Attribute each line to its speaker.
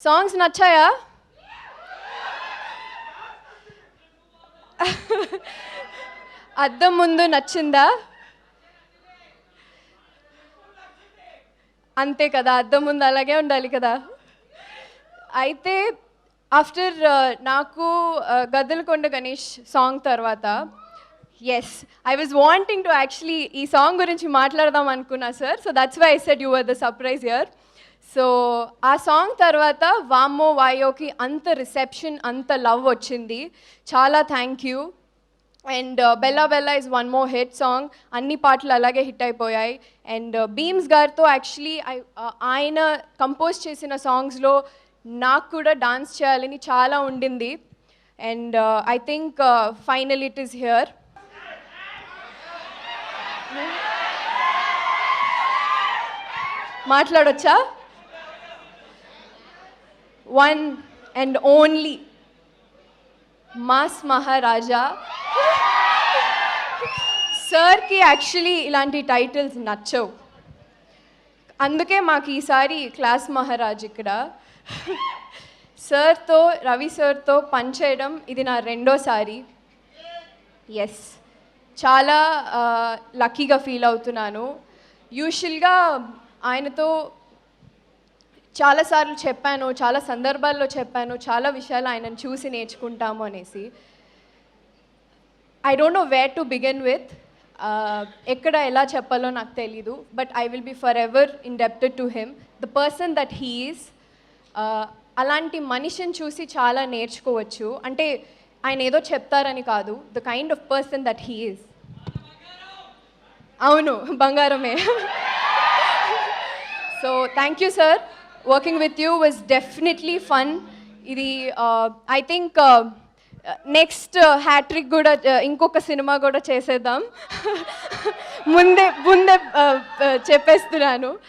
Speaker 1: Songs నచ్చాయా? అద్దం ముందు నచ్చిందా? అంతే కదా, అద్దం ముందు అలాగే ఉండాలి కదా. అయితే ఆఫ్టర్ నాకు గద్దలకొండ గణేష్ సాంగ్ తర్వాత yes I was wanting to actually ఈ సాంగ్ గురించి మాట్లాడదాం అనుకున్నా sir. So that's why I said you were the surprise here. So ఆ సాంగ్ తర్వాత వామ్మో వాయోకి అంత రిసెప్షన్, అంత లవ్ వచ్చింది. చాలా thank you. And Bella Bella is one more hit song. అన్ని పాటలు అలాగే హిట్ అయిపోయాయి. అండ్ బీమ్స్ గారితో యాక్చువల్లీ ఆయన కంపోజ్ చేసిన సాంగ్స్లో నాకు కూడా డాన్స్ చేయాలని చాలా ఉండింది. And I think final it is here. మాట్లాడొచ్చా? One and only mass Maharaja సార్కి యాక్చువల్లీ ఇలాంటి టైటిల్స్ నచ్చవు, అందుకే మాకు ఈసారి క్లాస్ మహారాజ్ ఇక్కడ. సార్తో, రవి సార్తో పనిచేయడం ఇది నా రెండోసారి. ఎస్, చాలా లక్కీగా ఫీల్ అవుతున్నాను. యూజువల్గా ఆయనతో చాలాసార్లు చెప్పాను, చాలా సందర్భాల్లో చెప్పాను, చాలా విషయాలు ఆయనను చూసి నేర్చుకుంటాము అనేసి. I don't know where to begin with. ఎక్కడ ఎలా చెప్పాలో నాకు తెలీదు. But I will be for ever indebted to him, the person that he is. అలాంటి మనిషిని చూసి చాలా నేర్చుకోవచ్చు. అంటే ఆయన ఏదో చెప్తారని కాదు, the kind of person that he is. అవును, బంగారమే. So thank you sir. Working with you was definitely fun. ఇది ఐ థింక్ నెక్స్ట్ హ్యాట్రిక్ కూడా, ఇంకొక సినిమా కూడా చేసేద్దాం. ముందే చెప్పేస్తున్నాను.